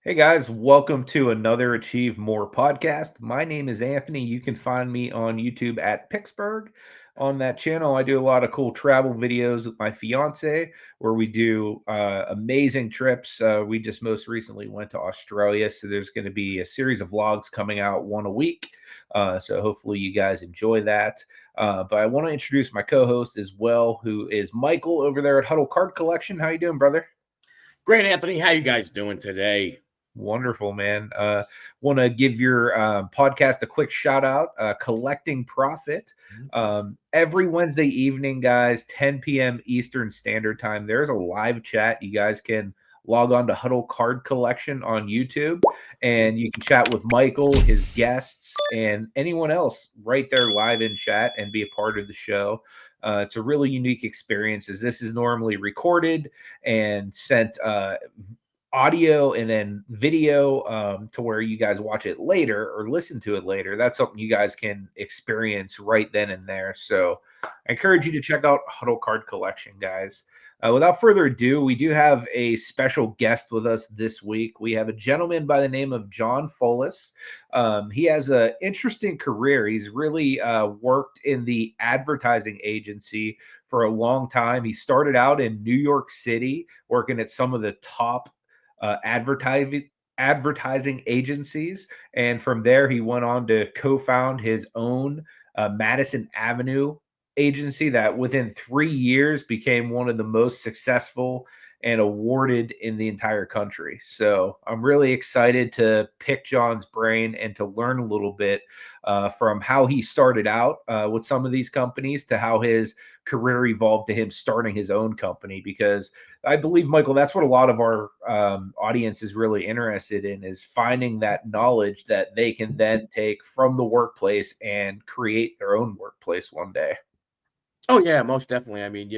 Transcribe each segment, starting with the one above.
Hey guys, welcome to another Achieve More podcast. My name is Anthony. You can find me on YouTube at Picksburgh. On that channel, I do a lot of cool travel videos with my fiance where we do amazing trips. We just most recently went to Australia, so there's going to be a series of vlogs coming out one a week. So hopefully you guys enjoy that. But I want to introduce my co-host as well, who is Michael over there at Huddle Card Collection. How you doing, brother? Great, Anthony. How you guys doing today? Wonderful, man. Want to give your podcast a quick shout out. Collecting Profit. Every Wednesday evening, guys, 10 p.m. Eastern Standard Time. There's a live chat. You guys can log on to Huddle Card Collection on YouTube, and you can chat with Michael, his guests, and anyone else right there live in chat and be a part of the show. It's a really unique experience, as this is normally recorded and sent audio and then video to where you guys watch it later or listen to it later. That's something you guys can experience right then and there. So I encourage you to check out Huddle Card Collection, guys. Without further ado, we do have a special guest with us this week. We have a gentleman by the name of John Follis. He has an interesting career. He's really worked in the advertising agency for a long time. He started out in New York City, working at some of the top advertising agencies, and from there he went on to co-found his own Madison Avenue agency that within 3 years became one of the most successful and awarded in the entire country. So I'm really excited to pick John's brain and to learn a little bit from how he started out with some of these companies to how his career evolved to him starting his own company. Because I believe, Michael, that's what a lot of our audience is really interested in, is finding that knowledge that they can then take from the workplace and create their own workplace one day. Oh yeah, most definitely. I mean,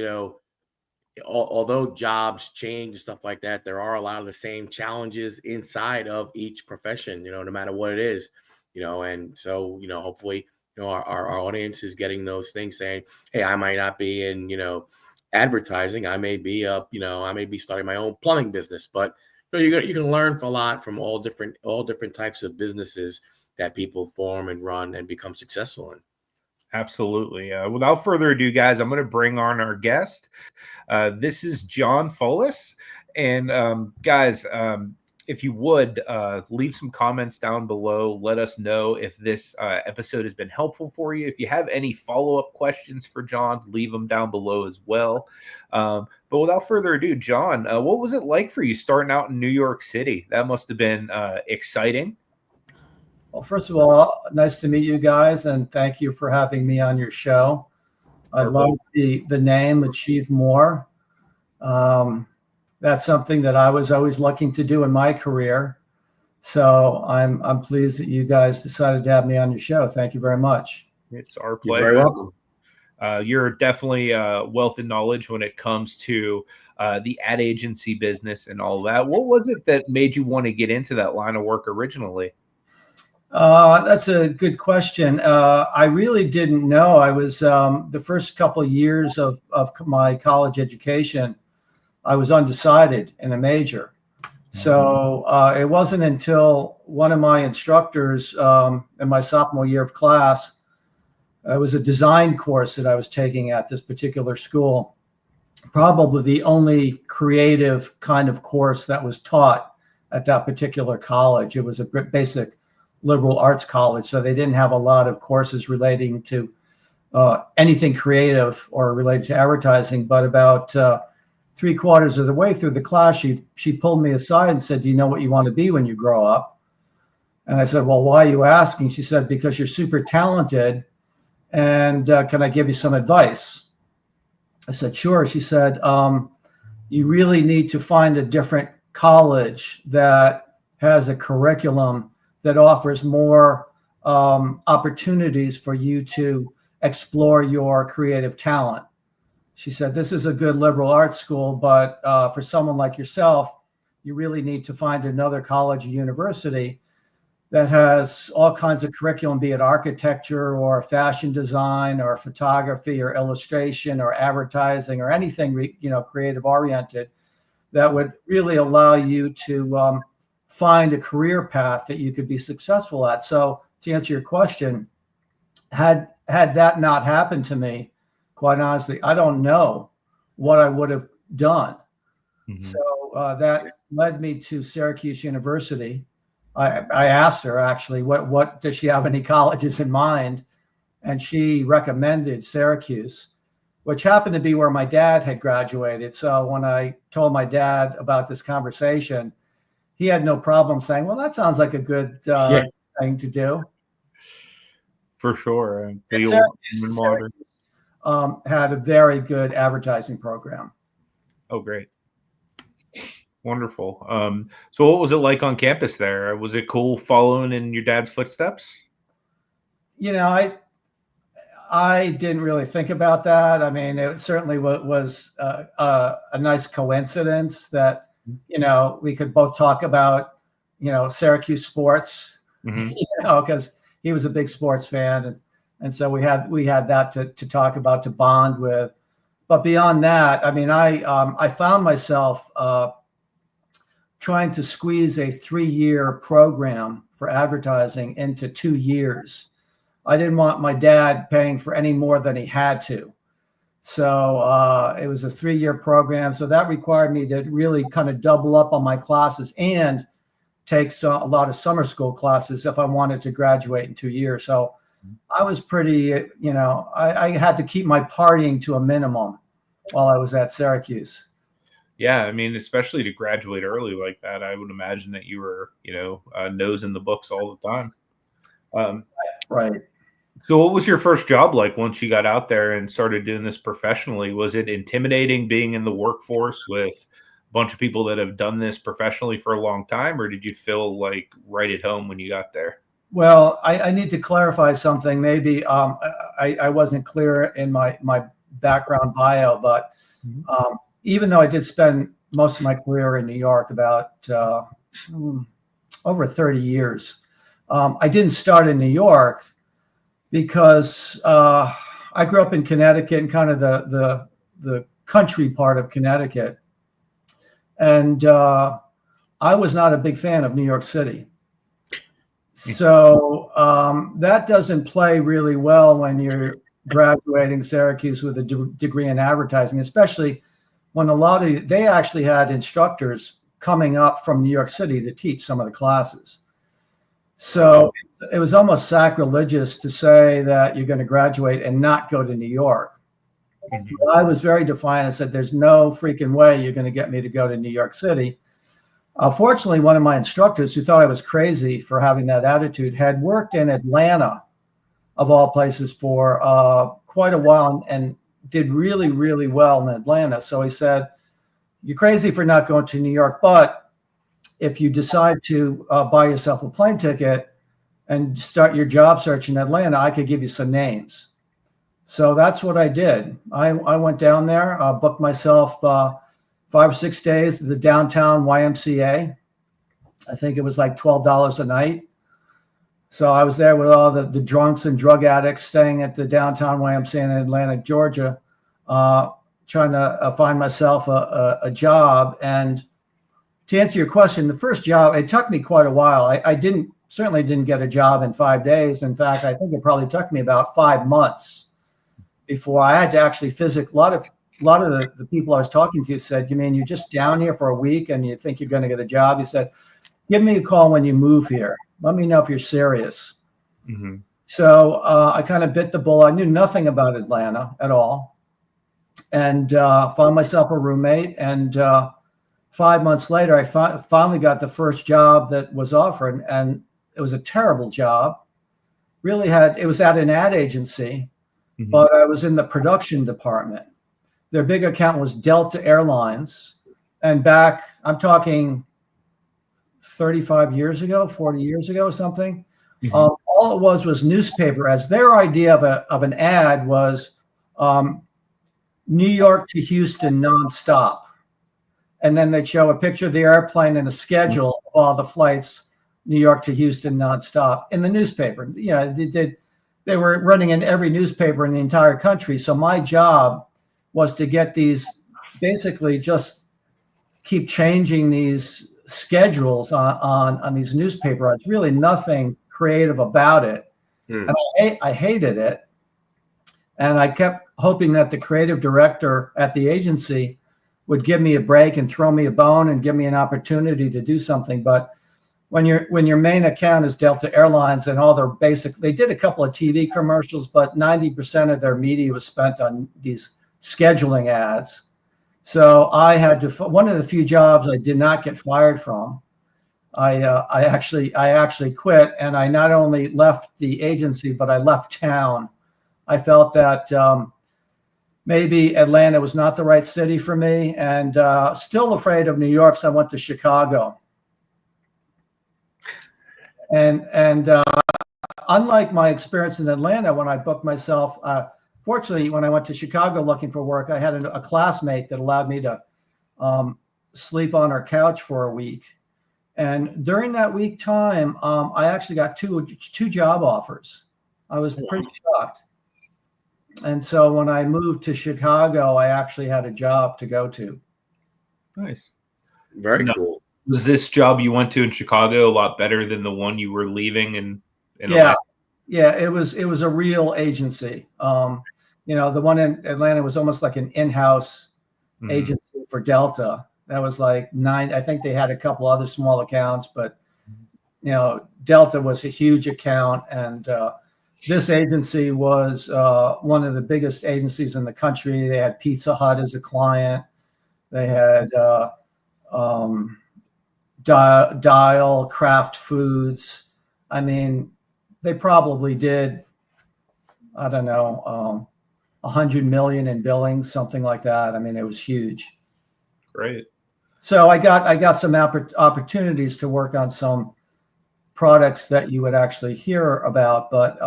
although jobs change and stuff like that, there are a lot of the same challenges inside of each profession. No matter what it is. And so hopefully, our audience is getting those things, saying, "Hey, I might not be in advertising. I may be I may be starting my own plumbing business, but you can learn a lot from all different types of businesses that people form and run and become successful in." Absolutely. Without further ado, guys, I'm going to bring on our guest. This is John Follis. And guys, if you would leave some comments down below, let us know if this episode has been helpful for you. If you have any follow-up questions for John, leave them down below as well. But without further ado, John, what was it like for you starting out in New York City? That must have been exciting. Well, first of all, nice to meet you guys, and thank you for having me on your show. I love the name Achieve More. That's something that I was always looking to do in my career. So I'm pleased that you guys decided to have me on your show. Thank you very much. It's our pleasure. You're very welcome. You're definitely a wealth of knowledge when it comes to the ad agency business and all that. What was it that made you want to get into that line of work originally? That's a good question. I really didn't know. I was the first couple of years of my college education, I was undecided in a major. So it wasn't until one of my instructors in my sophomore year of class, it was a design course that I was taking at this particular school, probably the only creative kind of course that was taught at that particular college. It was a basic liberal arts college, so they didn't have a lot of courses relating to anything creative or related to advertising. But about 3/4 of the way through the class, she pulled me aside and said, "Do you know what you want to be when you grow up?" And I said, "Well, why are you asking?" She said, "Because you're super talented, and can I give you some advice?" I said, "Sure." She said, "You really need to find a different college that has a curriculum that offers more opportunities for you to explore your creative talent." She said, "This is a good liberal arts school, but for someone like yourself, you really need to find another college or university that has all kinds of curriculum, be it architecture or fashion design or photography or illustration or advertising or anything, creative oriented, that would really allow you to find a career path that you could be successful at. So to answer your question, had that not happened to me, quite honestly, I don't know what I would have done. Mm-hmm. So that led me to Syracuse University. I asked her actually, what does she have any colleges in mind? And she recommended Syracuse, which happened to be where my dad had graduated. So when I told my dad about this conversation, he had no problem saying, well, that sounds like a good thing to do. For sure. Syracuse had a very good advertising program. Oh, great. Wonderful. So what was it like on campus there? Was it cool following in your dad's footsteps? You know, I didn't really think about that. I mean, it certainly was a nice coincidence that, you know, we could both talk about, you know, Syracuse sports, mm-hmm. You know, because he was a big sports fan. And so we had that to talk about, to bond with. But beyond that, I mean, I found myself trying to squeeze a 3-year program for advertising into 2 years. I didn't want my dad paying for any more than he had to. So it was a 3-year program. So that required me to really kind of double up on my classes and take a lot of summer school classes if I wanted to graduate in 2 years. So I was pretty, you know, I had to keep my partying to a minimum while I was at Syracuse. Yeah, I mean, especially to graduate early like that, I would imagine that you were, you know, nose in the books all the time. Right. So what was your first job like once you got out there and started doing this professionally? Was it intimidating being in the workforce with a bunch of people that have done this professionally for a long time, or did you feel like right at home when you got there? Well, I need to clarify something. Maybe I wasn't clear in my background bio, but even though I did spend most of my career in New York, about over 30 years, I didn't start in New York because I grew up in Connecticut, and kind of the country part of Connecticut. And I was not a big fan of New York City. So that doesn't play really well when you're graduating Syracuse with a degree in advertising, especially when they actually had instructors coming up from New York City to teach some of the classes. So it was almost sacrilegious to say that you're going to graduate and not go to New York. Mm-hmm. I was very defiant and said, there's no freaking way you're going to get me to go to New York City. Fortunately, one of my instructors, who thought I was crazy for having that attitude, had worked in Atlanta, of all places, for quite a while and did really, really well in Atlanta. So he said, you're crazy for not going to New York, but if you decide to buy yourself a plane ticket and start your job search in Atlanta, I could give you some names. So that's what I did. I went down there, booked myself 5 or 6 days at the downtown YMCA. I think it was like $12 a night. So I was there with all the drunks and drug addicts staying at the downtown YMCA in Atlanta, Georgia, trying to find myself a job. And to answer your question, the first job, it took me quite a while. I certainly didn't get a job in 5 days. In fact, I think it probably took me about 5 months before I had to actually physically. A lot of the people I was talking to said, you mean you're just down here for a week and you think you're going to get a job? He said, give me a call when you move here. Let me know if you're serious. Mm-hmm. So I kind of bit the bullet. I knew nothing about Atlanta at all, and found myself a roommate. And 5 months later, I finally got the first job that was offered, and it was a terrible job. It was at an ad agency, mm-hmm. but I was in the production department. Their big account was Delta Airlines. And back, I'm talking 35 years ago, 40 years ago, something. Mm-hmm. All it was newspaper ads. Their idea of an ad was New York to Houston nonstop. And then they'd show a picture of the airplane and a schedule of all the flights, New York to Houston nonstop, in the newspaper. You know, they were running in every newspaper in the entire country. So my job was to get these, basically just keep changing these schedules on these newspaper ads. Really nothing creative about it. And I hated it. And I kept hoping that the creative director at the agency would give me a break and throw me a bone and give me an opportunity to do something. But when your main account is Delta Airlines and all their they did a couple of TV commercials, but 90% of their media was spent on these scheduling ads. So I had to, one of the few jobs I did not get fired from. I actually quit, and I not only left the agency, but I left town. I felt that maybe Atlanta was not the right city for me, and still afraid of New York, so I went to Chicago. And unlike my experience in Atlanta, when I booked myself, fortunately, when I went to Chicago looking for work, I had a classmate that allowed me to sleep on her couch for a week. And during that week time, I actually got two job offers. I was pretty shocked. And so when I moved to Chicago, I actually had a job to go to. Nice. Very cool. Was this job you went to in Chicago a lot better than the one you were leaving in Atlanta? Yeah, it was a real agency. The one in Atlanta was almost like an in-house agency for Delta. That was like 9. I think they had a couple other small accounts, but Delta was a huge account, and this agency was one of the biggest agencies in the country. They had Pizza Hut as a client. They had Dial, Kraft Foods. I mean, they probably did, I don't know, 100 million in billings, something like that. I mean, it was huge. Great. So I got some opportunities to work on some products that you would actually hear about, but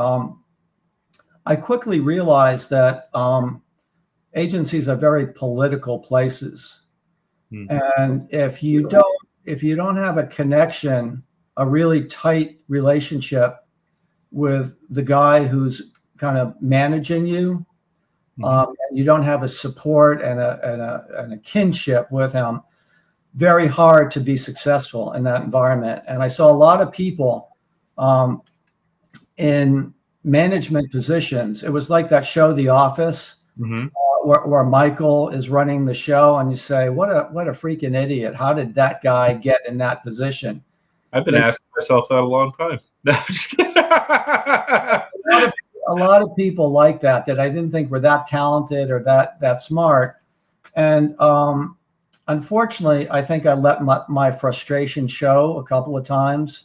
I quickly realized that agencies are very political places, and if you don't have a connection, a really tight relationship with the guy who's kind of managing you, and you don't have a support and a kinship with him, very hard to be successful in that environment. And I saw a lot of people in management positions. It was like that show, The Office, where Michael is running the show, and you say, what a freaking idiot. How did that guy get in that position? I've been asking myself that a long time. No, I'm just kidding. A lot of people like that I didn't think were that talented or that smart. And unfortunately, I think I let my frustration show a couple of times,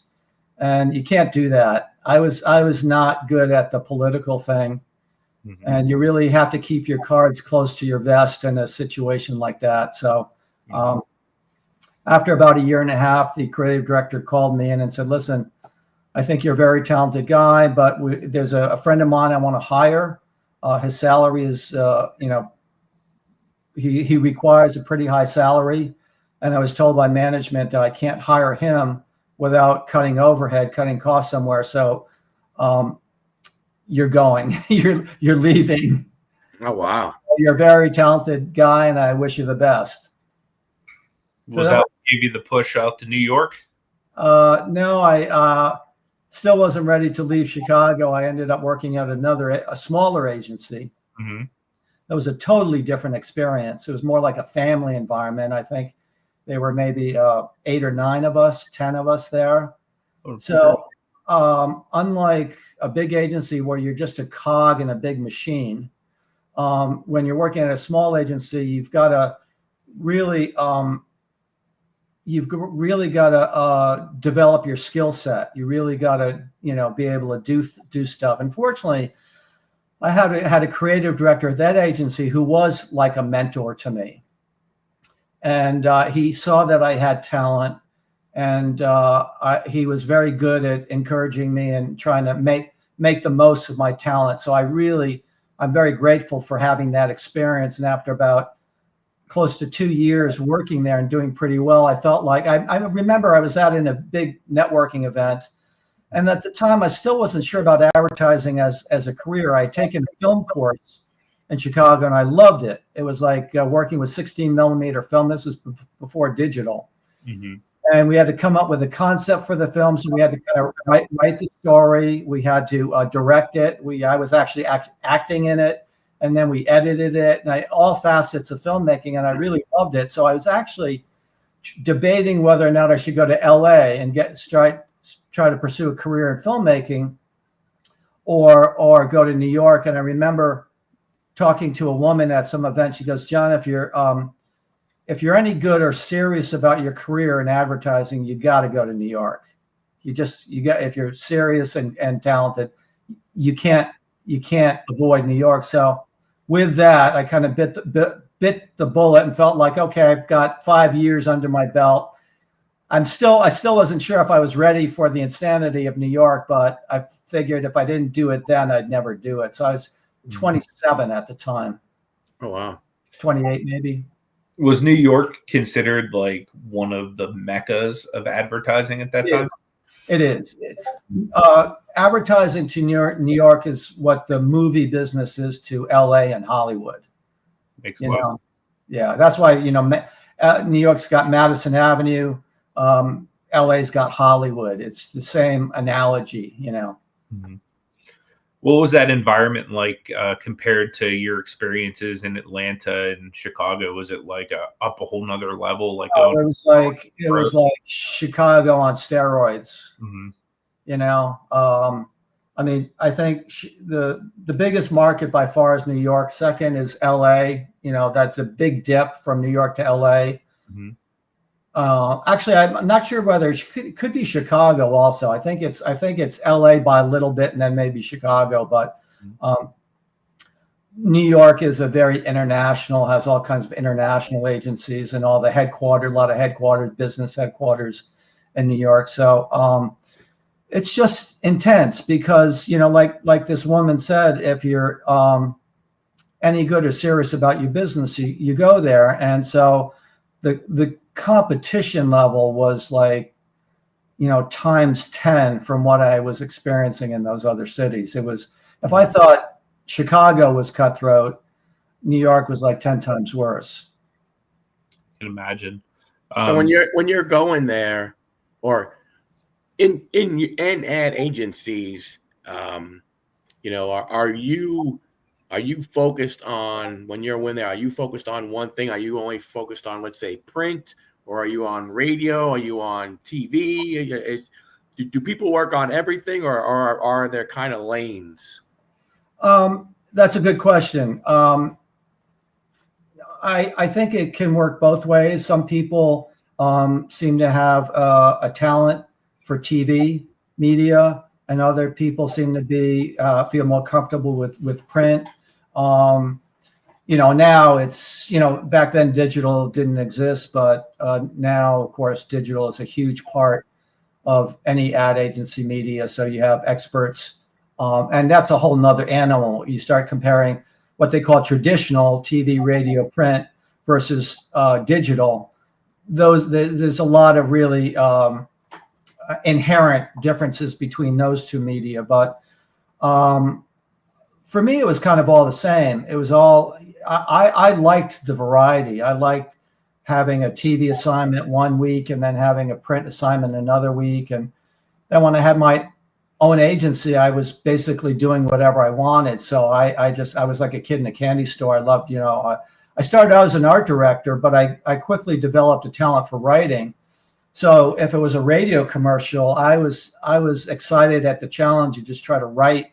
and you can't do that. I was not good at the political thing, and you really have to keep your cards close to your vest in a situation like that. So after about a year and a half, the creative director called me in and said, listen, I think you're a very talented guy, but there's a friend of mine I want to hire. His salary is, he requires a pretty high salary. And I was told by management that I can't hire him without cutting overhead, cutting costs somewhere. So you're going, you're leaving. Oh, wow. You're a very talented guy, and I wish you the best. Was that what gave you the push out to New York? No, I still wasn't ready to leave Chicago. I ended up working at a smaller agency. It was a totally different experience. It was more like a family environment. I think there were maybe 8 or 9 of us, 10 of us there. So unlike a big agency where you're just a cog in a big machine, when you're working at a small agency, you've got to really develop your skill set. You really got to, be able to do stuff. Unfortunately, I had a creative director at that agency who was like a mentor to me. And he saw that I had talent, and he was very good at encouraging me and trying to make the most of my talent. So I'm very grateful for having that experience. And after about close to 2 years working there and doing pretty well, I felt like I remember I was out in a big networking event, and at the time I still wasn't sure about advertising as a career. I had taken a film course in Chicago, and I loved it. It was like working with 16 millimeter film. This was before digital. and we had to come up with a concept for the film. So we had to kind of write the story. We had to direct it. I was actually acting in it, and then we edited it, and all facets of filmmaking, and I really loved it. So I was actually debating whether or not I should go to LA and try to pursue a career in filmmaking, or go to New York. And I remember talking to a woman at some event. She goes, "John, if you're any good or serious about your career in advertising, you got to go to New York. If you're serious and talented, you can't avoid New York." So with that, I kind of bit the bullet and felt like, okay, I've got 5 years under my belt. I still wasn't sure if I was ready for the insanity of New York, but I figured if I didn't do it then, I'd never do it. So I was 27 at the time. Oh, wow. 28 maybe. Was New York considered like one of the meccas of advertising at that time? It is. Advertising to New York is what the movie business is to LA and Hollywood. Makes a lot of sense. Yeah, that's why, New York's got Madison Avenue. LA's got Hollywood. It's the same analogy, Mm-hmm. What was that environment like compared to your experiences in Atlanta and Chicago? Was it like up a whole nother level? It was like Chicago on steroids. Mm-hmm. I mean, I think the biggest market by far is New York. Second is LA. That's a big dip from New York to LA. Mm-hmm. Actually, I'm not sure whether it could be Chicago also. I think it's LA by a little bit, and then maybe Chicago. But New York is a very international, has all kinds of international agencies and all the a lot of business headquarters in New York. So it's just intense because like this woman said, if you're any good or serious about your business, you go there, and so the competition level was like, times 10 from what I was experiencing in those other cities. It was, if I thought Chicago was cutthroat, New York was like 10 times worse. I can imagine. So when you're going there, or in ad agencies, are you focused on, when you're in there, are you focused on one thing? Are you only focused on, let's say, print, or are you on radio? Are you on TV? Do people work on everything, or are there kind of lanes? That's a good question. I think it can work both ways. Some people seem to have a talent for TV media, and other people seem to feel more comfortable with print. Now it's, back then digital didn't exist, but now, of course, digital is a huge part of any ad agency media. So you have experts, and that's a whole nother animal. You start comparing what they call traditional TV, radio, print versus digital. There's a lot of really inherent differences between those two media, but for me, it was kind of all the same. It was all, I liked the variety. I liked having a TV assignment one week and then having a print assignment another week. And then when I had my own agency, I was basically doing whatever I wanted. So I was like a kid in a candy store. I loved, I started out as an art director, but I quickly developed a talent for writing. So if it was a radio commercial, I was excited at the challenge to just try to write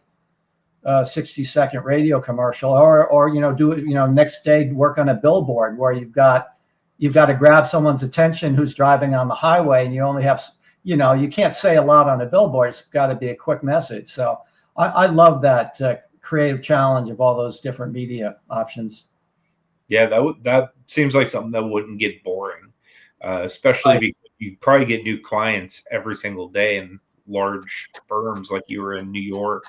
a 60-second radio commercial, or do it, next day work on a billboard where you've got to grab someone's attention who's driving on the highway, and you only have, you can't say a lot on a billboard. It's got to be a quick message. So I love that creative challenge of all those different media options. Yeah, that seems like something that wouldn't get boring, especially because you probably get new clients every single day in large firms like you were in New York.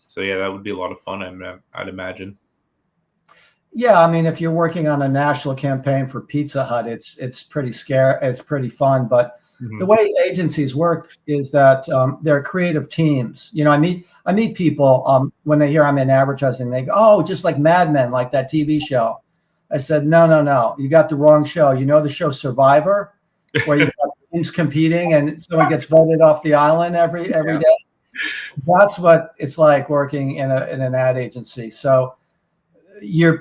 So yeah, that would be a lot of fun, I'd imagine. Yeah, I mean, if you're working on a national campaign for Pizza Hut, it's pretty scary. It's pretty fun, but the way agencies work is that they're creative teams. I meet people when they hear I'm in advertising, they go, "Oh, just like Mad Men, like that TV show." I said, no, you got the wrong show. The show Survivor? where you have teams competing and someone gets voted off the island every day. That's what it's like working in an ad agency. So you're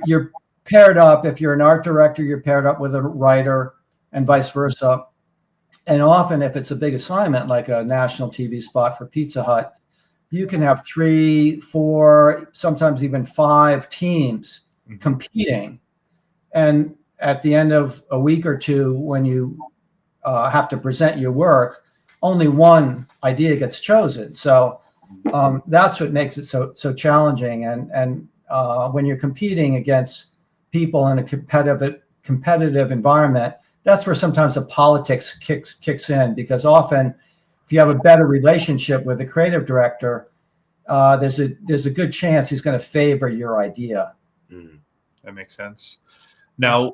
paired up. If you're an art director, you're paired up with a writer, and vice versa. And often, if it's a big assignment like a national TV spot for Pizza Hut, you can have 3, 4, sometimes even 5 teams competing. And at the end of a week or two, when you have to present your work, only one idea gets chosen. So that's what makes it so challenging. And when you're competing against people in a competitive environment, that's where sometimes the politics kicks in, because often if you have a better relationship with the creative director, there's a good chance he's going to favor your idea. That makes sense. Now,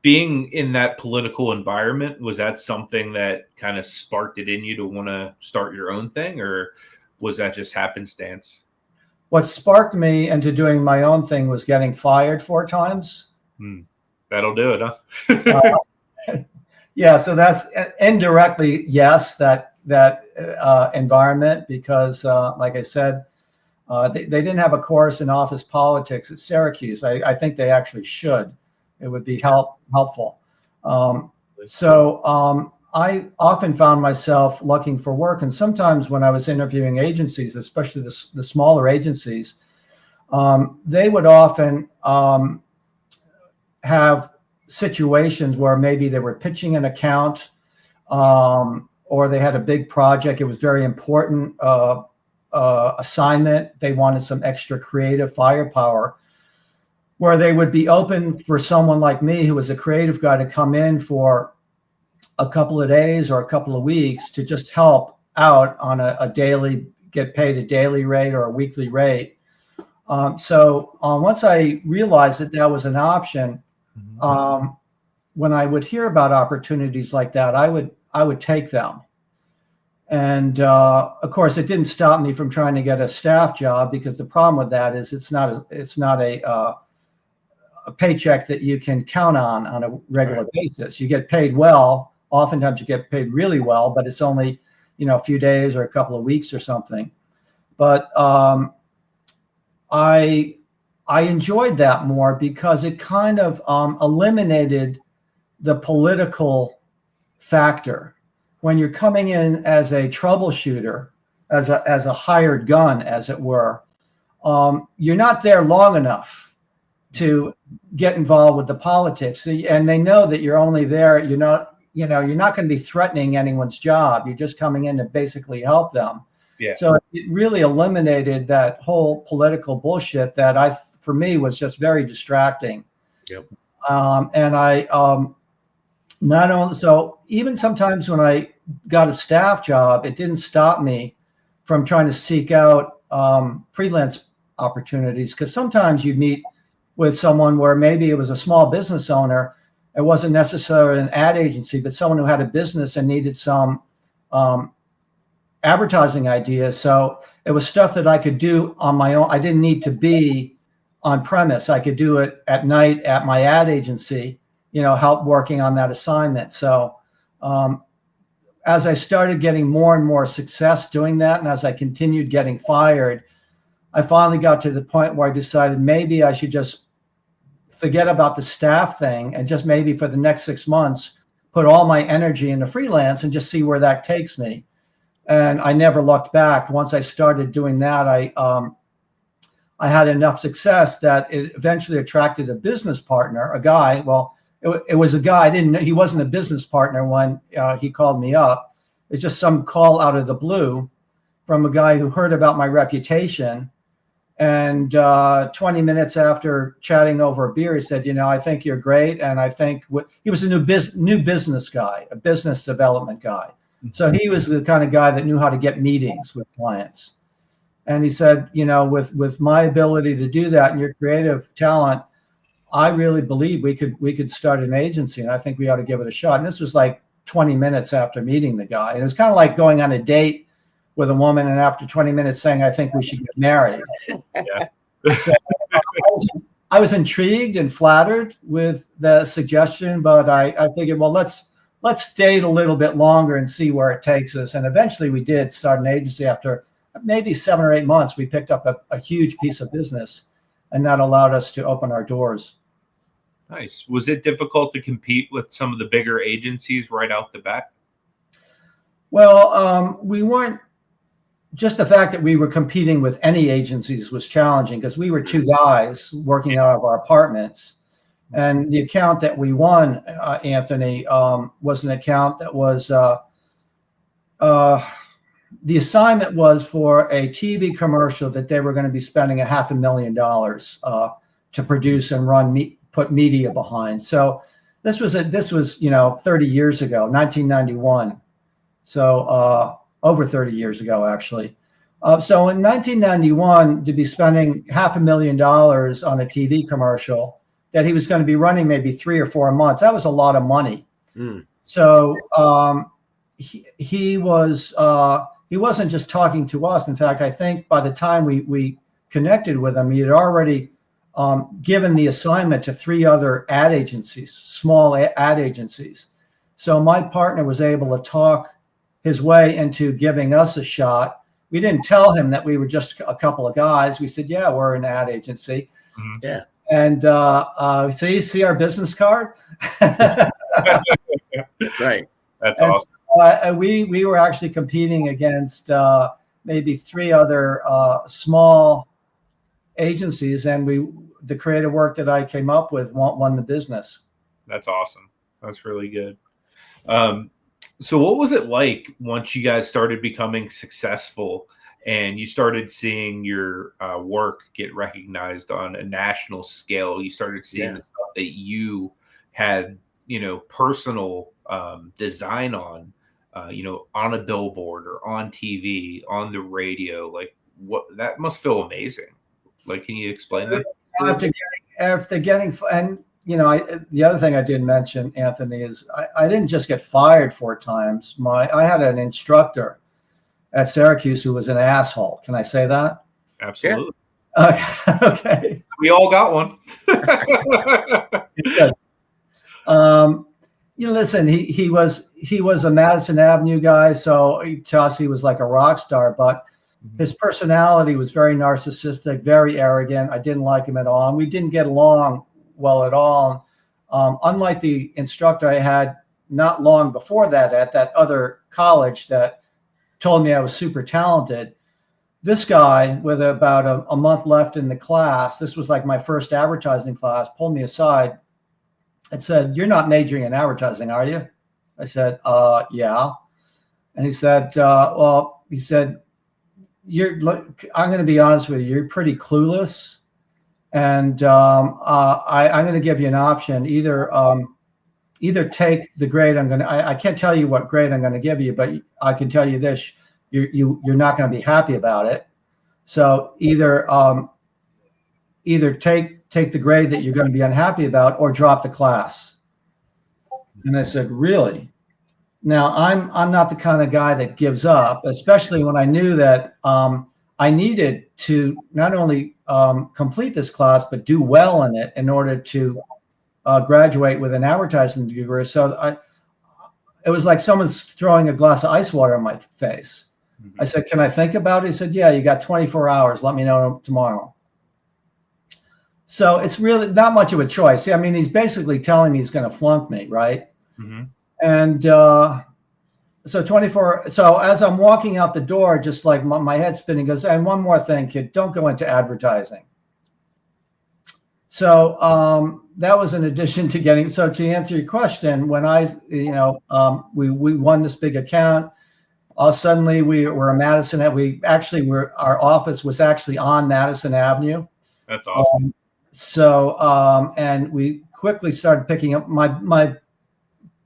being in that political environment, was that something that kind of sparked it in you to want to start your own thing, or was that just happenstance? What sparked me into doing my own thing was getting fired 4 times. That'll do it, huh? Yeah, so that's indirectly, yes, that environment, because like I said, they didn't have a course in office politics at Syracuse. I think they actually should. It would be helpful. So I often found myself looking for work, and sometimes when I was interviewing agencies, especially the smaller agencies, they would often have situations where maybe they were pitching an account, or they had a big project. It was very important assignment. They wanted some extra creative firepower, where they would be open for someone like me, who was a creative guy, to come in for a couple of days or a couple of weeks to just help out on a daily, get paid a daily rate or a weekly rate. So once I realized that was an option, when I would hear about opportunities like that, I would take them. And of course, it didn't stop me from trying to get a staff job, because the problem with that is it's not a paycheck that you can count on a regular basis. You get paid well. Oftentimes you get paid really well, but it's only, a few days or a couple of weeks or something. But I enjoyed that more, because it kind of eliminated the political factor. When you're coming in as a troubleshooter, as a hired gun, as it were, you're not there long enough to get involved with the politics, and they know that you're only there. You're not going to be threatening anyone's job. You're just coming in to basically help them. Yeah. So it really eliminated that whole political bullshit that for me was just very distracting. Yep. And I not only, so even sometimes when I got a staff job, it didn't stop me from trying to seek out freelance opportunities, because sometimes you meet with someone where maybe it was a small business owner. It wasn't necessarily an ad agency, but someone who had a business and needed some advertising ideas. So it was stuff that I could do on my own. I didn't need to be on premise. I could do it at night at my ad agency, help working on that assignment. So as I started getting more and more success doing that, and as I continued getting fired, I finally got to the point where I decided maybe I should just forget about the staff thing and just maybe for the next 6 months, put all my energy into freelance and just see where that takes me. And I never looked back. Once I started doing that, I had enough success that it eventually attracted a business partner, a guy. Well, it was a guy. I didn't know he wasn't a business partner when he called me up. It's just some call out of the blue from a guy who heard about my reputation. And 20 minutes after chatting over a beer, he said, I think you're great. And I think he was a new business guy, a business development guy. So he was the kind of guy that knew how to get meetings with clients. And he said, with my ability to do that and your creative talent, I really believe we could start an agency, and I think we ought to give it a shot. And this was like 20 minutes after meeting the guy. And it was kind of like going on a date with a woman, and after 20 minutes saying, I think we should get married. Yeah. So I was intrigued and flattered with the suggestion, but I figured, well, let's let's date a little bit longer and see where it takes us. And eventually we did start an agency. After maybe 7 or 8 months, we picked up a huge piece of business, and that allowed us to open our doors. Nice. Was it difficult to compete with some of the bigger agencies right out the bat? Well, we weren't. Just the fact that we were competing with any agencies was challenging because we were 2 guys working out of our apartments. And the account that we won, Anthony, was an account that was the assignment was for a TV commercial that they were going to be spending $500,000 to produce and put media behind. So this was 30 years ago, 1991. So over 30 years ago, actually. So in 1991, to be spending $500,000 on a TV commercial that he was going to be running maybe 3 or 4 months, that was a lot of money. So he wasn't just talking to us. In fact, I think by the time we connected with him, he had already given the assignment to 3 other ad agencies, small ad agencies. So my partner was able to talk his way into giving us a shot. We didn't tell him that we were just a couple of guys. We said, yeah, we're an ad agency. Yeah. And see our business card? Right. That's awesome. We were actually competing against maybe 3 other small agencies, and the creative work that I came up with won the business. That's awesome. That's really good. So what was it like once you guys started becoming successful and you started seeing your work get recognized on a national scale? You started seeing the stuff that you had, personal design on, on a billboard or on TV, on the radio. Like, what that must feel amazing. Like, can you explain that? After getting and the other thing I didn't mention, Anthony, is I didn't just get fired 4 times. I had an instructor at Syracuse who was an asshole. Can I say that? Absolutely. Okay. We all got one. Listen, he was a Madison Avenue guy, so to us he was like a rock star, but his personality was very narcissistic, very arrogant. I didn't like him at all, and we didn't get along well at all. Unlike the instructor I had not long before that at that other college that told me I was super talented, this guy, with about a month left in the class, this was like my first advertising class, pulled me aside and said, "You're not majoring in advertising, are you?" I said, yeah. And he said, I'm going to be honest with you, you're pretty clueless. And I'm going to give you an option. Either take the grade I can't tell you what grade I'm going to give you, but I can tell you this: you're not going to be happy about it. So either take the grade that you're going to be unhappy about, or drop the class. And I said, really? Now I'm not the kind of guy that gives up, especially when I knew that I needed to not only complete this class, but do well in it in order to graduate with an advertising degree. So it was like someone's throwing a glass of ice water in my face. Mm-hmm. I said, "Can I think about it?" He said, "Yeah, you got 24 hours. Let me know tomorrow." So it's really not much of a choice. I mean, he's basically telling me he's going to flunk me, right? Mm-hmm. And so 24. So as I'm walking out the door, just like my head spinning, goes, "And one more thing, kid, don't go into advertising." So that was in addition to getting. So to answer your question, when we won this big account, suddenly we were a Madison. Our office was actually on Madison Avenue. That's awesome. And we quickly started picking up. My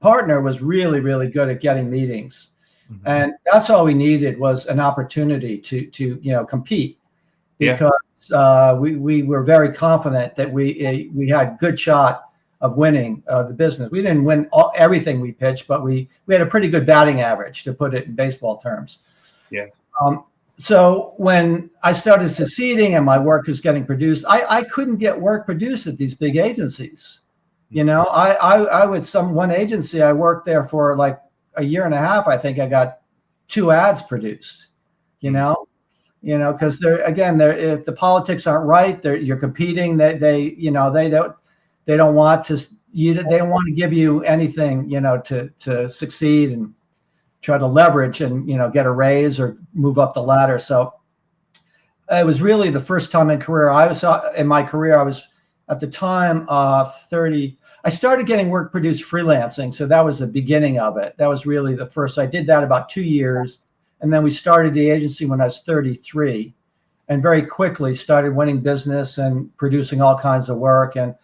partner was really, really good at getting meetings. Mm-hmm. And that's all we needed was an opportunity to compete, because we were very confident that we had a good shot of winning the business. We didn't win everything we pitched, but we had a pretty good batting average, to put it in baseball terms. Yeah. So when I started succeeding and my work was getting produced, I couldn't get work produced at these big agencies. You know, I with one agency, I worked there for like a year and a half. I think I got 2 ads produced, you know, because they're if the politics aren't right, you're competing. They don't want to they don't want to give you anything, to succeed and try to leverage and get a raise or move up the ladder. So it was really the first time in my career. I was at the time 30. I started getting work produced freelancing, so that was the beginning of it. That was really the first. I did that about 2 years, and then we started the agency when I was 33, and very quickly started winning business and producing all kinds of work. And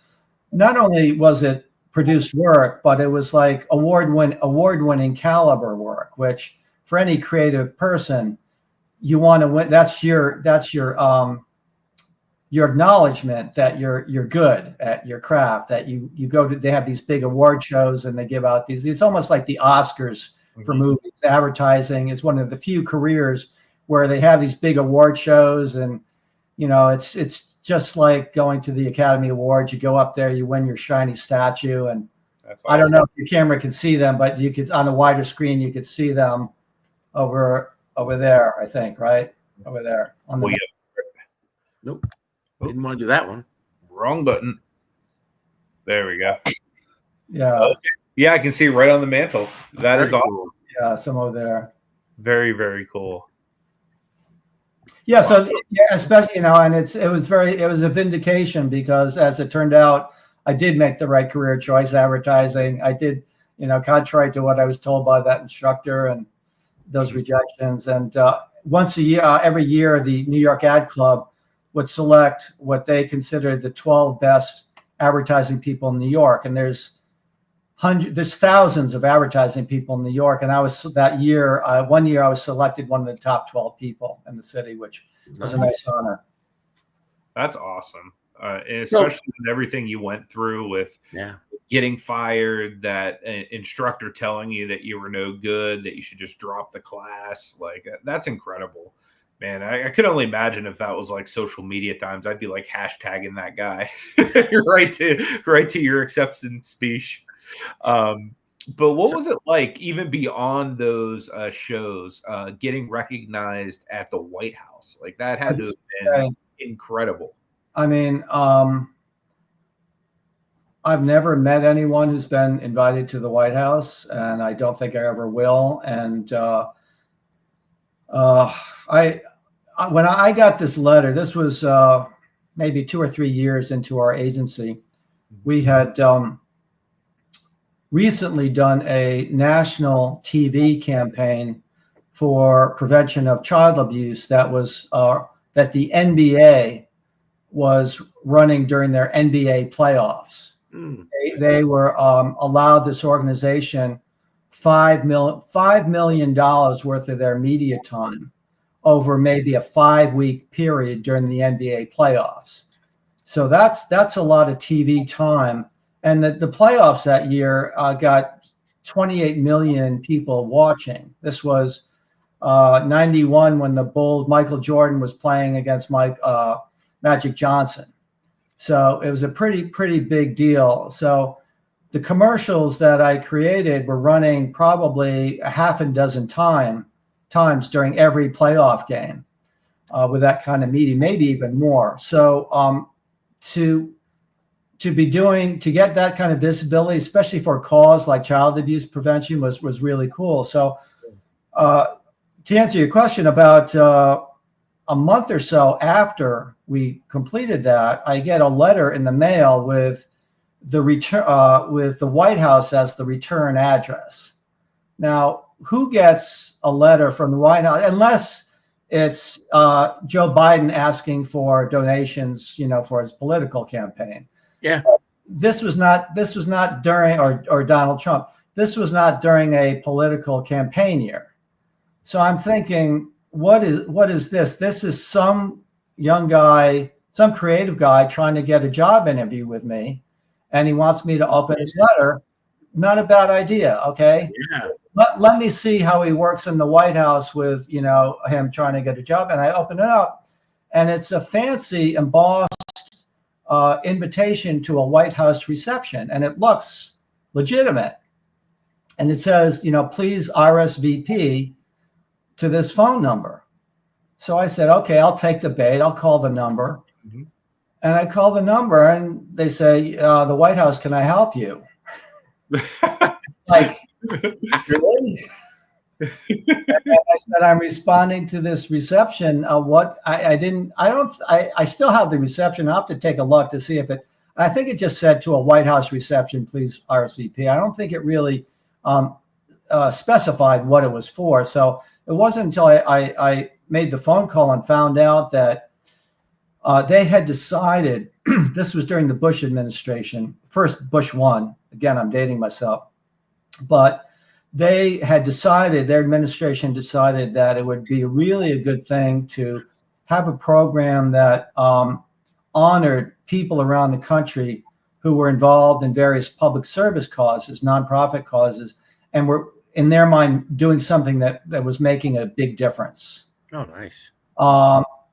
not only was it produced work, but it was like award-winning caliber work, which for any creative person, you want to win. That's your acknowledgement that you're good at your craft, that you go to, they have these big award shows and they give out these, it's almost like the Oscars for movies. Advertising is one of the few careers where they have these big award shows, and it's just like going to the Academy Awards. You go up there, you win your shiny statue, and that's awesome. I don't know if your camera can see them, but you could, on the wider screen, you could see them over there, I think, right? Over there. On the Nope. Didn't want to do that one. Wrong button. There we go. Yeah. Okay. Yeah, I can see right on the mantle. That is awesome. Cool. Yeah, some over there. Very, very cool. Yeah, wow. So yeah, especially, and it was a vindication, because as it turned out, I did make the right career choice, advertising. I did, contrary to what I was told by that instructor and those rejections. And once a year, every year, the New York Ad Club would select what they considered the 12 best advertising people in New York. And there's thousands of advertising people in New York. And I was that year, one year I was selected one of the top 12 people in the city, which was a nice honor. That's awesome. And especially with everything you went through with getting fired, that instructor telling you that you were no good, that you should just drop the class. Like, that's incredible. Man, I could only imagine if that was like social media times. I'd be like hashtagging that guy right to your acceptance speech. But what was it like, even beyond those shows, getting recognized at the White House? Like, that had to have been incredible. I mean, I've never met anyone who's been invited to the White House, and I don't think I ever will. And when I got this letter, this was maybe 2 or 3 years into our agency. We had recently done a national TV campaign for prevention of child abuse that was that the NBA was running during their NBA playoffs. They were allowed, this organization, $5 million worth of their media time over maybe a 5-week period during the NBA playoffs. So that's a lot of TV time. And the playoffs that year got 28 million people watching. This was 91 when the Bulls, Michael Jordan was playing against Magic Johnson. So it was a pretty big deal. So the commercials that I created were running probably a half a dozen times during every playoff game with that kind of media, maybe even more. So to get that kind of visibility, especially for a cause like child abuse prevention, was really cool. So to answer your question, about a month or so after we completed that, I get a letter in the mail with the White House as the return address. Now, who gets a letter from the White House unless it's Joe Biden asking for donations, for his political campaign? Yeah. This was not during, or Donald Trump. This was not during a political campaign year. So I'm thinking, what is this? This is some young guy, some creative guy trying to get a job interview with me, and he wants me to open his letter. Not a bad idea. Okay. Yeah. Let me see how he works in the White House with, him trying to get a job. And I open it up, and it's a fancy embossed invitation to a White House reception, and it looks legitimate. And it says, please RSVP to this phone number. So I said, okay, I'll take the bait. I'll call the number. Mm-hmm. And I call the number, and they say, the White House, can I help you? Like, really? And I said, I'm responding to this reception. What I still have the reception. I'll have to take a look to see if I think it just said to a White House reception, please RSVP. I don't think it really specified what it was for. So it wasn't until I made the phone call and found out that they had decided, this was during the Bush administration, first Bush 1, again, I'm dating myself, but they had decided, their administration decided that it would be really a good thing to have a program that honored people around the country who were involved in various public service causes, nonprofit causes, and were, in their mind, doing something that was making a big difference. Oh, nice.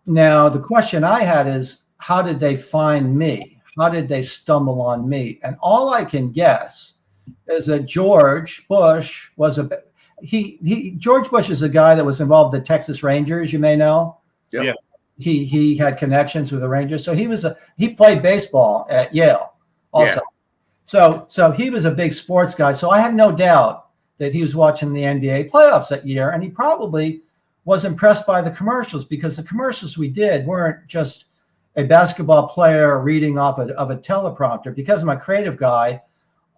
Now, the question I had is, how did they find me? How did they stumble on me? And all I can guess is that George Bush was George Bush is a guy that was involved with the Texas Rangers, you may know. Yep. Yeah. He had connections with the Rangers. So he played baseball at Yale also. Yeah. So he was a big sports guy. So I had no doubt that he was watching the NBA playoffs that year, and he probably was impressed by the commercials, because the commercials we did weren't just a basketball player reading off of a teleprompter. Because I'm a creative guy,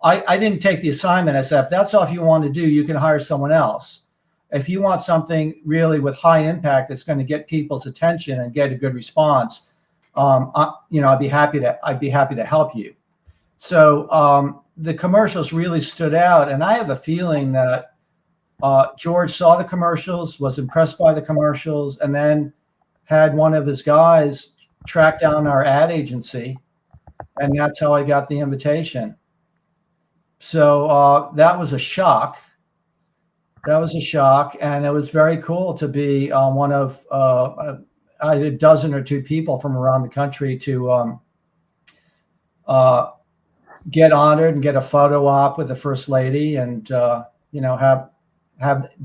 I didn't take the assignment. I said, if that's all you want to do, you can hire someone else. If you want something really with high impact that's going to get people's attention and get a good response, I'd be happy to help you. So the commercials really stood out, and I have a feeling that George saw the commercials, was impressed by the commercials, and then had one of his guys track down our ad agency, and that's how I got the invitation. So that was a shock. And it was very cool to be one of a dozen or two people from around the country to get honored and get a photo op with the First Lady, and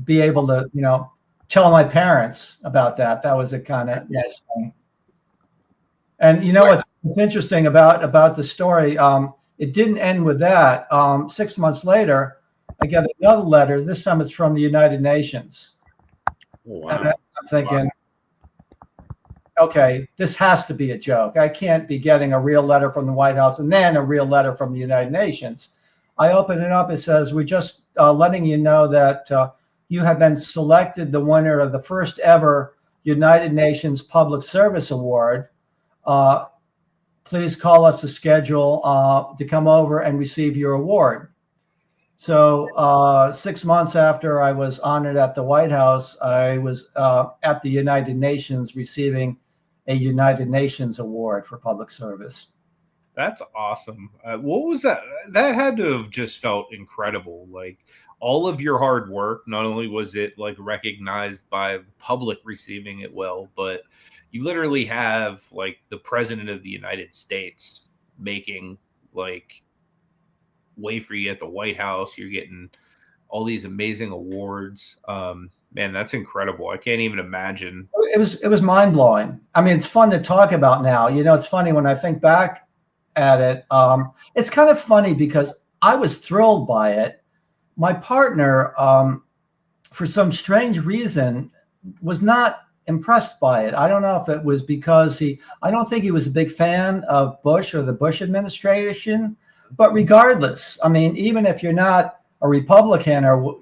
be able to tell my parents about that. That was a kind of nice thing. And what's interesting about the story, it didn't end with that. 6 months later, I got another letter. This time it's from the United Nations. Wow. And I'm thinking, okay, this has to be a joke. I can't be getting a real letter from the White House and then a real letter from the United Nations. I open it up. It says, we're just letting you know that you have been selected the winner of the first ever United Nations Public Service Award. Please call us to schedule to come over and receive your award. So 6 months after I was honored at the White House, I was at the United Nations receiving a United Nations Award for public service. That's awesome. What was that? That had to have just felt incredible. Like, all of your hard work, not only was it like recognized by the public receiving it well, but you literally have like the President of the United States making like way for you at the White House. You're getting all these amazing awards. Man, that's incredible. I can't even imagine. It was mind blowing. I mean, it's fun to talk about now. It's funny when I think back at it. It's kind of funny because I was thrilled by it. My partner, for some strange reason, was not impressed by it. I don't know if it was because I don't think he was a big fan of Bush or the Bush administration. But regardless, I mean, even if you're not a Republican or,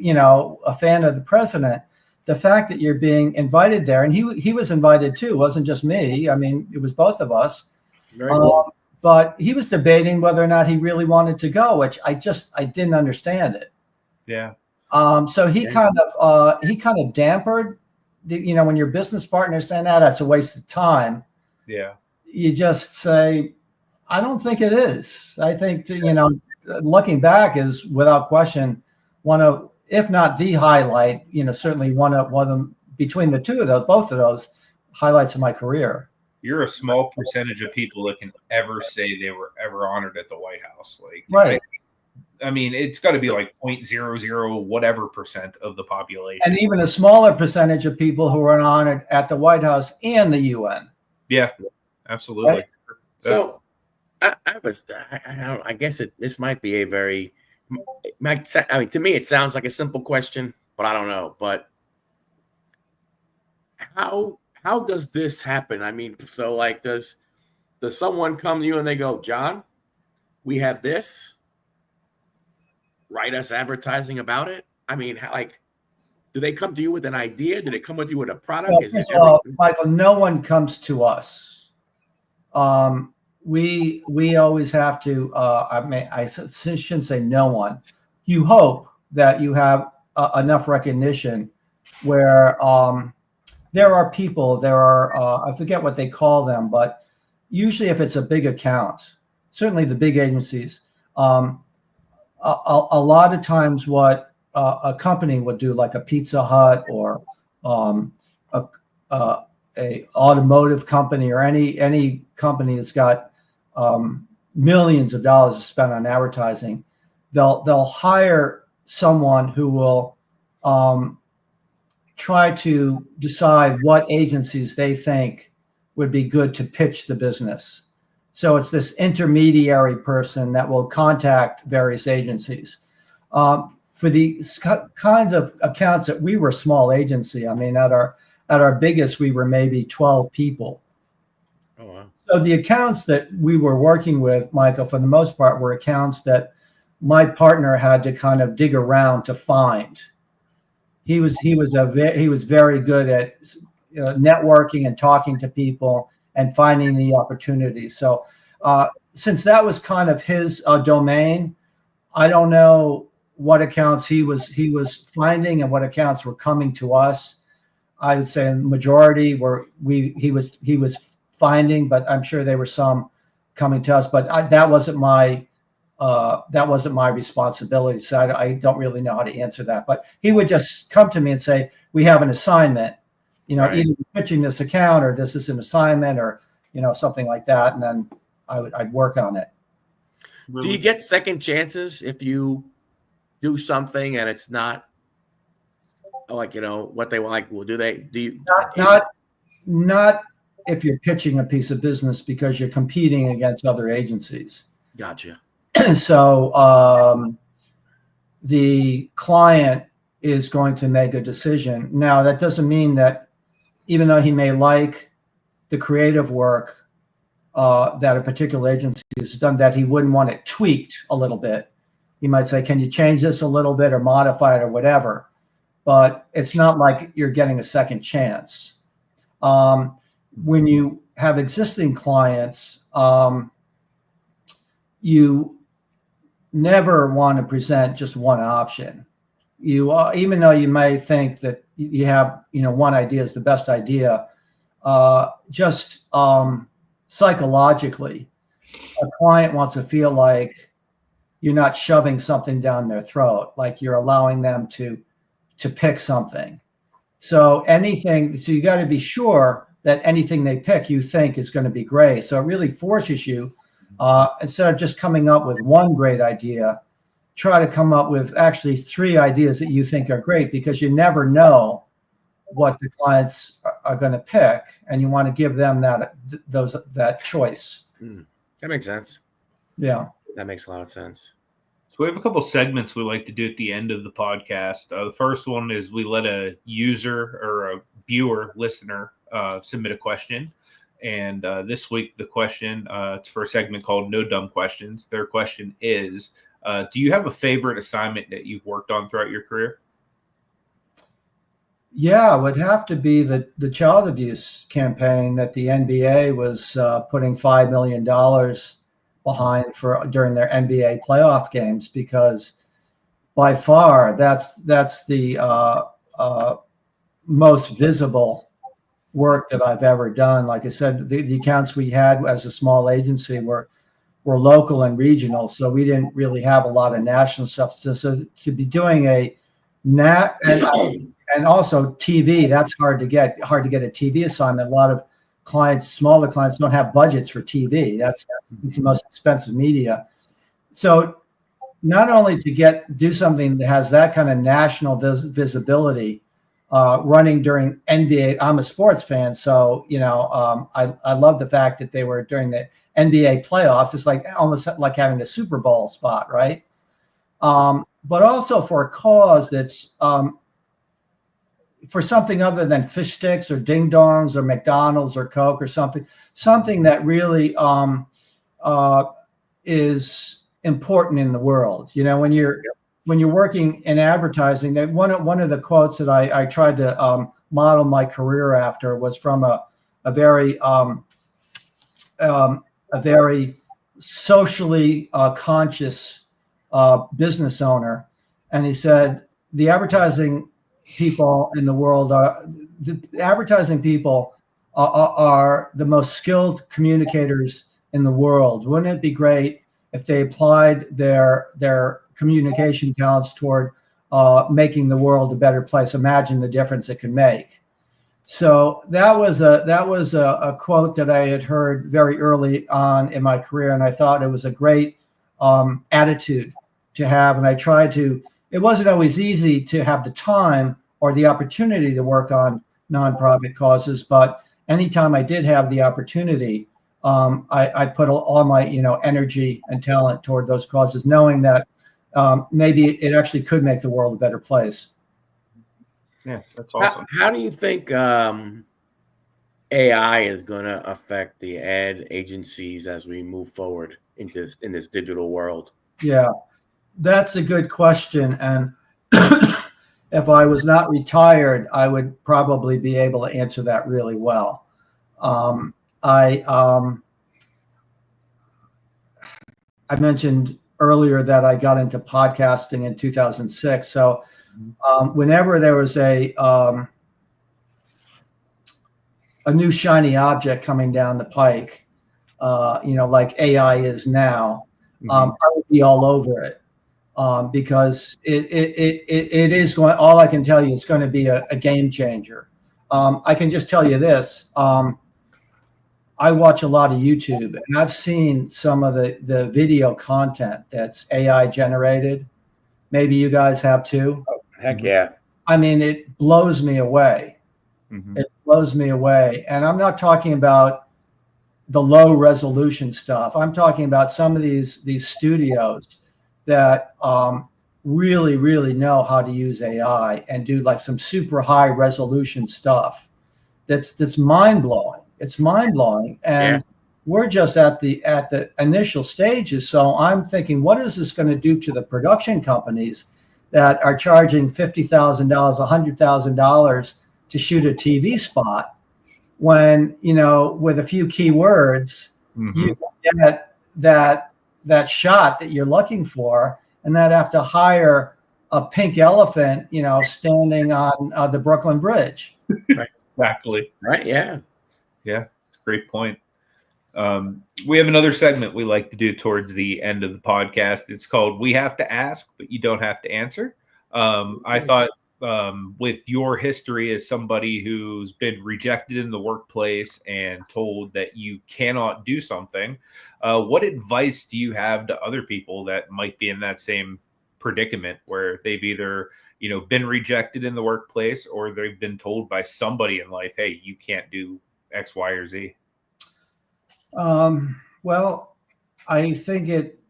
a fan of the president, the fact that you're being invited there, and he was invited too, it wasn't just me. I mean, it was both of us. Very cool. But he was debating whether or not he really wanted to go, which I didn't understand it. Yeah. So he kind of dampened, when your business partner saying that's a waste of time. Yeah. You just say, I don't think it is. I think, looking back is without question one of, if not the highlight, certainly one of them between the two of those, both of those highlights of my career. you're a small percentage of people that can ever say they were ever honored at the White House. Like, Right. I mean, it's got to be like 0.00 whatever percent of the population. And even a smaller percentage of people who are honored at the White House and the UN. Yeah, absolutely. Right. So I guess this might be a very, I mean, to me, it sounds like a simple question, but I don't know. But how does this happen? I mean, so like, does someone come to you and they go, John, we have this, write us advertising about it? I mean, do they come to you with an idea? Do they come with you with a product? Well, first of all, Michael, no one comes to us. We always have to. I shouldn't say no one. You hope that you have enough recognition where there are people. There are I forget what they call them, but usually if it's a big account, certainly the big agencies, a lot of times what a company would do, like a Pizza Hut or a automotive company or any company that's got millions of dollars to spend on advertising, they'll hire someone who will try to decide what agencies they think would be good to pitch the business. So it's this intermediary person that will contact various agencies. For the kinds of accounts that we were a small agency, I mean, at our biggest, we were maybe 12 people. Oh, wow. So the accounts that we were working with, Michael, for the most part, were accounts that my partner had to kind of dig around to find. He was very good at networking and talking to people and finding the opportunities. So since that was kind of his domain, I don't know what accounts he was finding and what accounts were coming to us. I would say majority he was finding, but I'm sure there were some coming to us. But that wasn't my responsibility. So I don't really know how to answer that. But he would just come to me and say, "We have an assignment. Right. Either pitching this account or this is an assignment or something like that," and then I'd work on it. Do you get second chances if you do something and it's not like what they want? Like, well, do you not if you're pitching a piece of business because you're competing against other agencies. Gotcha. So the client is going to make a decision. Now, that doesn't mean that even though he may like the creative work that a particular agency has done, that he wouldn't want it tweaked a little bit. He might say, "Can you change this a little bit or modify it or whatever?" But it's not like you're getting a second chance. When you have existing clients, you never want to present just one option. You even though you may think that you have one idea is the best idea, just psychologically, a client wants to feel like you're not shoving something down their throat, like you're allowing them to pick something. So you got to be sure that anything they pick you think is going to be great. So it really forces you, instead of just coming up with one great idea, try to come up with actually 3 ideas that you think are great, because you never know what the clients are going to pick, and you want to give them that choice. That makes sense. Yeah, that makes a lot of sense. So we have a couple segments we like to do at the end of the podcast. The first one is we let a user or a viewer, listener, submit a question. And this week, the question, it's for a segment called No Dumb Questions. Their question is, do you have a favorite assignment that you've worked on throughout your career? Yeah, it would have to be the child abuse campaign that the NBA was putting $5 million behind during their NBA playoff games, because by far that's the most visible work that I've ever done. Like I said, the accounts we had as a small agency were local and regional, so we didn't really have a lot of national stuff. So to be doing and also TV, that's hard to get a TV assignment. A lot of clients, smaller clients, don't have budgets for TV. It's the most expensive media. So not only to do something that has that kind of national visibility, running during NBA. I'm a sports fan, so I love the fact that they were during the NBA playoffs. It's like almost like having a Super Bowl spot, right? But also for a cause that's for something other than fish sticks or ding dongs or McDonald's or Coke or something that really is important in the world. When you're working in advertising, that one of the quotes that I tried to model my career after was from a very socially conscious business owner, and he said the advertising people in the world are the most skilled communicators in the world. Wouldn't it be great if they applied their communication talents toward making the world a better place? Imagine the difference it could make. So that was a quote that I had heard very early on in my career, and I thought it was a great attitude to have. And I tried to. It wasn't always easy to have the time or the opportunity to work on nonprofit causes, but anytime I did have the opportunity, I put all my energy and talent toward those causes, knowing that maybe it actually could make the world a better place. Yeah, that's awesome. How do you think AI is going to affect the ad agencies as we move forward in this digital world? Yeah, that's a good question. And if I was not retired, I would probably be able to answer that really well. I mentioned earlier that I got into podcasting in 2006. So whenever there was a new shiny object coming down the pike, like AI is now, I would be all over it, because it is going. All I can tell you, it's going to be a game changer. I can just tell you this. I watch a lot of YouTube, and I've seen some of the video content that's AI generated. Maybe you guys have too. Oh, heck yeah. I mean, it blows me away. It blows me away. And I'm not talking about the low resolution stuff. I'm talking about some of these studios that really, really know how to use AI and do like some super high resolution stuff. That's mind blowing. It's mind blowing. And we're just at the initial stages. So I'm thinking, what is this going to do to the production companies that are charging $50,000, $100,000 to shoot a TV spot, when, with a few keywords, you get that shot that you're looking for, and not have to hire a pink elephant, standing on the Brooklyn Bridge. Right. Exactly. Right. Yeah. Yeah. Great point. We have another segment we like to do towards the end of the podcast. It's called "We Have to Ask, but You Don't Have to Answer." I thought, with your history as somebody who's been rejected in the workplace and told that you cannot do something, what advice do you have to other people that might be in that same predicament, where they've either been rejected in the workplace, or they've been told by somebody in life, hey, you can't do X, Y, or Z? Well, I think it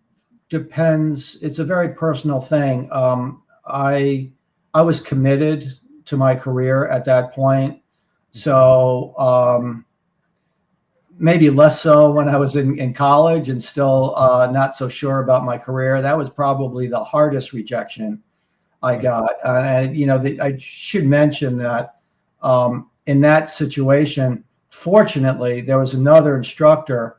depends. It's a very personal thing. I was committed to my career at that point. So maybe less so when I was in college and still not so sure about my career. That was probably the hardest rejection I got. And I should mention that in that situation, fortunately, there was another instructor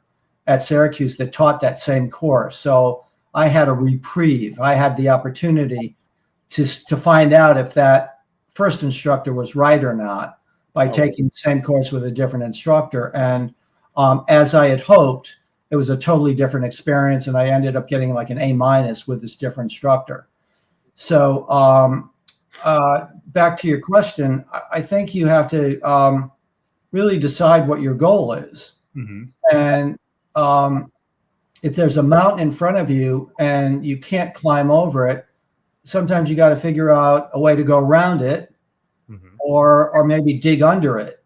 at Syracuse that taught that same course. So I had a reprieve. I had the opportunity to find out if that first instructor was right or not by taking the same course with a different instructor. And as I had hoped, it was a totally different experience, and I ended up getting like an A- with this different instructor. So back to your question, I think you have to really decide what your goal is. And if there's a mountain in front of you and you can't climb over it, sometimes you got to figure out a way to go around it, or maybe dig under it.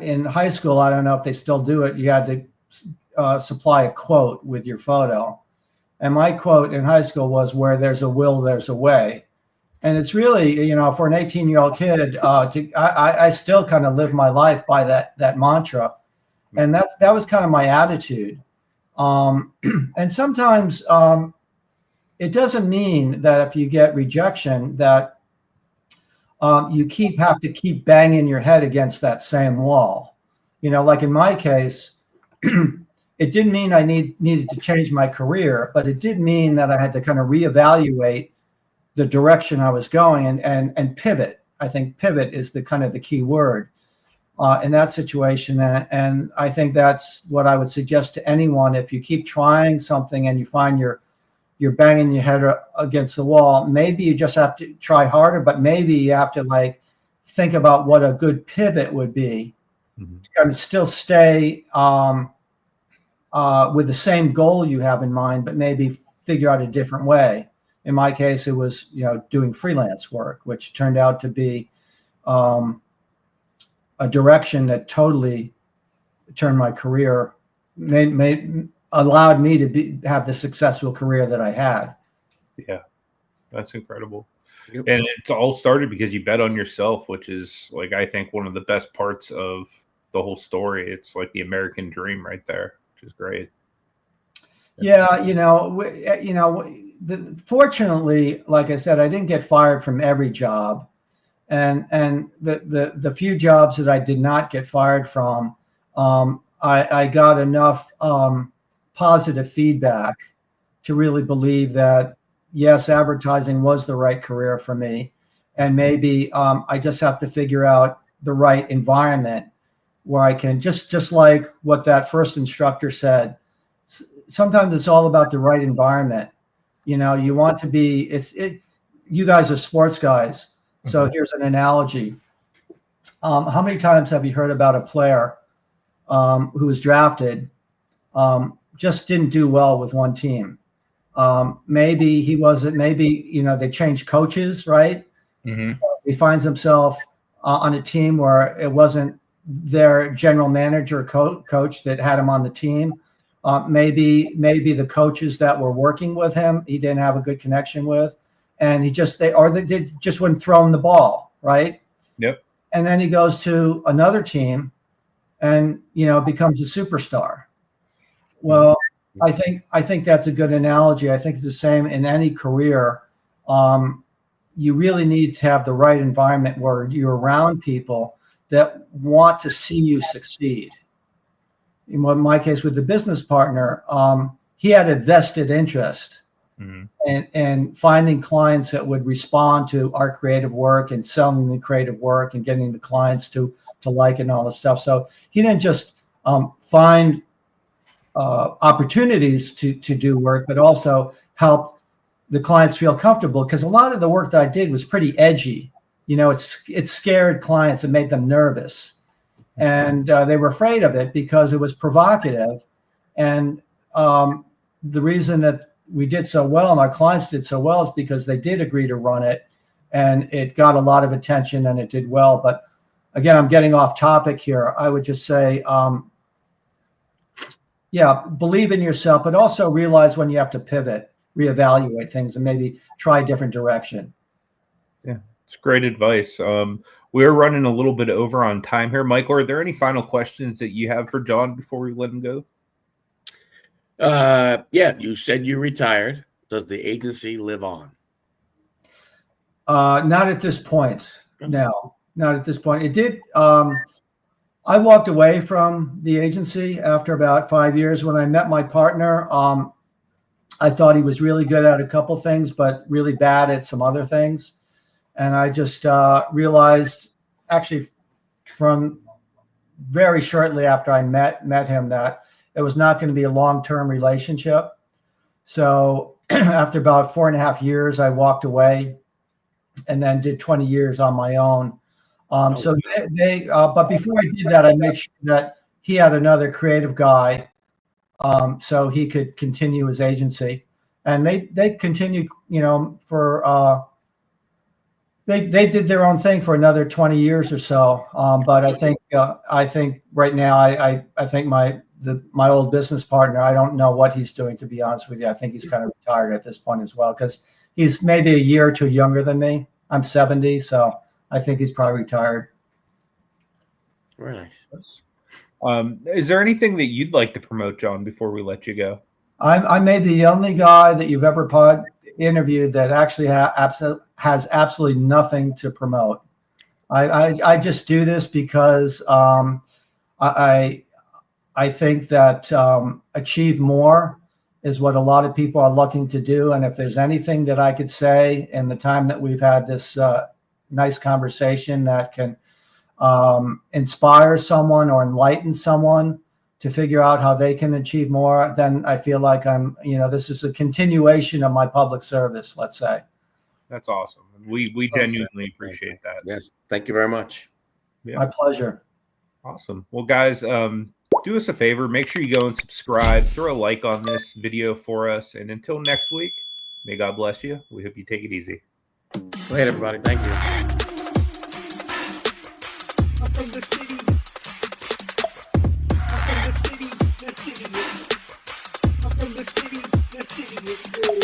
In high school, I don't know if they still do it, you had to supply a quote with your photo. And my quote in high school was, "Where there's a will, there's a way." And it's really, for an 18-year-old kid, I still kind of live my life by that mantra. And that was kind of my attitude. And sometimes it doesn't mean that if you get rejection that you have to keep banging your head against that same wall. Like in my case, it didn't mean I needed to change my career, but it did mean that I had to kind of reevaluate the direction I was going and pivot. I think pivot is the kind of the key word in that situation. And I think that's what I would suggest to anyone. If you keep trying something and you find you're banging your head against the wall, maybe you just have to try harder, but maybe you have to think about what a good pivot would be to kind of still stay with the same goal you have in mind, but maybe figure out a different way. In my case, it was, doing freelance work, which turned out to be a direction that totally turned my career, allowed me to have the successful career that I had. Yeah, that's incredible. Yep. And it's all started because you bet on yourself, which is I think one of the best parts of the whole story. It's like the American dream right there, which is great. Yeah, fortunately, like I said, I didn't get fired from every job, and the few jobs that I did not get fired from, I got enough positive feedback to really believe that yes, advertising was the right career for me, and maybe I just have to figure out the right environment where I can just like what that first instructor said. Sometimes it's all about the right environment. You want to be, you guys are sports guys. So here's an analogy. How many times have you heard about a player who was drafted, just didn't do well with one team? Maybe they changed coaches, right? He finds himself on a team where it wasn't their general manager coach that had him on the team. Maybe the coaches that were working with him, he didn't have a good connection with, and they just wouldn't throw him the ball, right? Yep. And then he goes to another team, and becomes a superstar. Well, I think that's a good analogy. I think it's the same in any career. You really need to have the right environment where you're around people that want to see you succeed. In my case with the business partner, he had a vested interest in finding clients that would respond to our creative work and selling the creative work and getting the clients to like and all this stuff. So he didn't just find opportunities to do work, but also help the clients feel comfortable, because a lot of the work that I did was pretty edgy. It scared clients and made them nervous. And they were afraid of it because it was provocative. And the reason that we did so well and our clients did so well is because they did agree to run it, and it got a lot of attention and it did well. But again, I'm getting off topic here. I would just say, believe in yourself, but also realize when you have to pivot, reevaluate things, and maybe try a different direction. Yeah, it's great advice. We're running a little bit over on time here. Michael, are there any final questions that you have for John before we let him go? Yeah, you said you retired. Does the agency live on? Not at this point. No, not at this point. It did. I walked away from the agency after about 5 years. When I met my partner, I thought he was really good at a couple things, but really bad at some other things. And I just realized, actually, from very shortly after I met him, that it was not going to be a long-term relationship. So after about 4.5 years, I walked away. and then did 20 years on my own. Oh, So but before I did that, I made sure that he had another creative guy, so he could continue his agency, and they continued, for they did their own thing for another 20 years or so. But I think right now I think my old business partner, I don't know what he's doing, to be honest with you. I think he's kind of retired at this point as well, because he's maybe a year or two younger than me. I'm 70, so I think he's probably retired. Very nice. Is there anything that you'd like to promote, John, before we let you go? I may be the only guy that you've ever interviewed that actually has absolutely nothing to promote. I just do this because I think that achieve more is what a lot of people are looking to do. And if there's anything that I could say in the time that we've had this nice conversation that can inspire someone or enlighten someone to figure out how they can achieve more, then I feel like this is a continuation of my public service, let's say. That's awesome. We genuinely appreciate that. Yes. Thank you very much. Yeah. My pleasure. Awesome. Well, guys, do us a favor. Make sure you go and subscribe. Throw a like on this video for us. And until next week, may God bless you. We hope you take it easy. Go ahead, everybody. Thank you. I'm from the city. I'm from the city. The city is. I'm from the city. The city is.